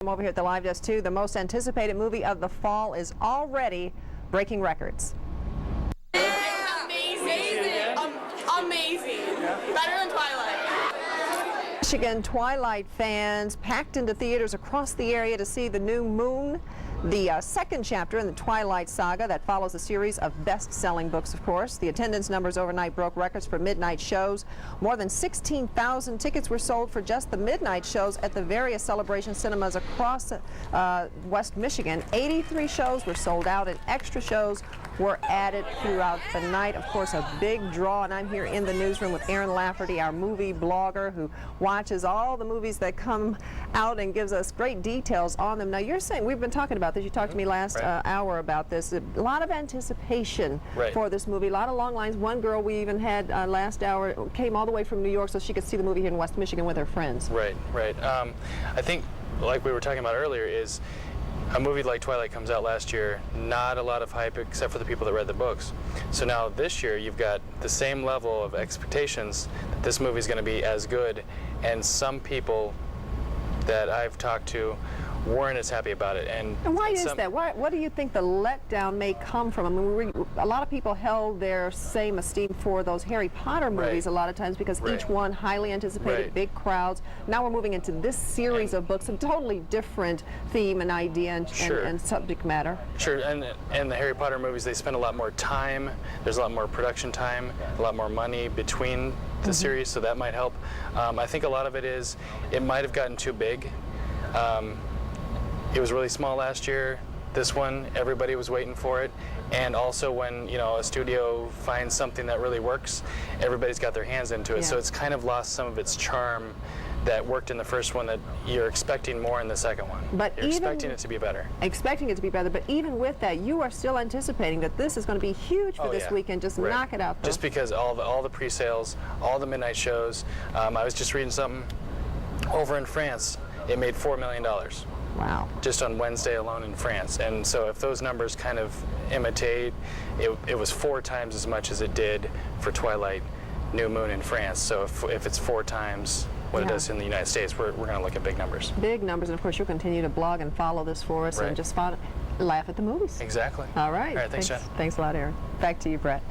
I'm over here at the Live Desk 2. The most anticipated movie of the fall is already breaking records. Amazing. Amazing. Better than Twilight. Michigan Twilight fans packed into theaters across the area to see the new Moon, the second chapter in the Twilight saga that follows a series of best-selling books, of course. The attendance numbers overnight broke records for midnight shows. More than 16,000 tickets were sold for just the midnight shows at the various Celebration cinemas across West Michigan. 83 shows were sold out, and extra shows were added throughout the night. Of course, a big draw, and I'm here in the newsroom with Aaron Lafferty, our movie blogger who watches all the movies that come out and gives us great details on them. Now, you're saying, we've been talking about this, you talked to me last hour about this, a lot of anticipation for this movie, a lot of long lines. One girl we even had last hour came all the way from New York so she could see the movie here in West Michigan with her friends. Right. I think, like we were talking about earlier, is a movie like Twilight comes out last year, not a lot of hype except for the people that read the books. So now this year you've got the same level of expectations that this movie is going to be as good, and some people that I've talked to weren't as happy about it. And why is that? What do you think the letdown may come from? I mean, a lot of people held their same esteem for those Harry Potter movies a lot of times because each one highly anticipated, big crowds. Now we're moving into this series of books, a totally different theme and idea and subject matter. Sure, and the Harry Potter movies, they spend a lot more time. There's a lot more production time, a lot more money between the series, so that might help. I think a lot of it is, it might have gotten too big. It was really small last year. This one, everybody was waiting for it. And also when, you know, a studio finds something that really works, everybody's got their hands into it. So it's kind of lost some of its charm that worked in the first one, that you're expecting more in the second one. But you're expecting it to be better. Expecting it to be better, but even with that, you are still anticipating that this is going to be huge for this weekend. Just knock it out, though. Just because all the pre-sales, all the midnight shows. I was just reading something over in France. It made $4 million. Wow. Just on Wednesday alone in France. And so if those numbers kind of imitate, it was 4 times as much as it did for Twilight New Moon in France. So if it's 4 times what it does in the United States, we're going to look at big numbers. Big numbers, and of course you'll continue to blog and follow this for us and just laugh at the movies. Exactly. All right. All right, thanks, Jen. Thanks a lot, Aaron. Back to you, Brett.